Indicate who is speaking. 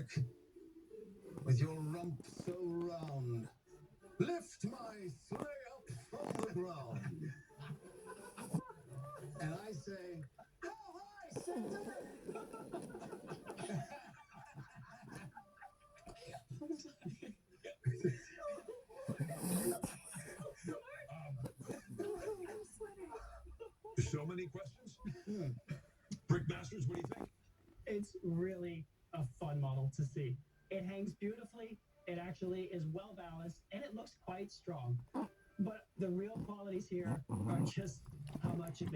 Speaker 1: back with your rump so round. Lift my sleigh up from the ground. And I say, how high, Santa?
Speaker 2: So many questions? Brickmasters, what do you think?
Speaker 3: It's really a fun model to see. It hangs beautifully, it actually is well balanced, and it looks quite strong. But the real qualities here are just how much it makes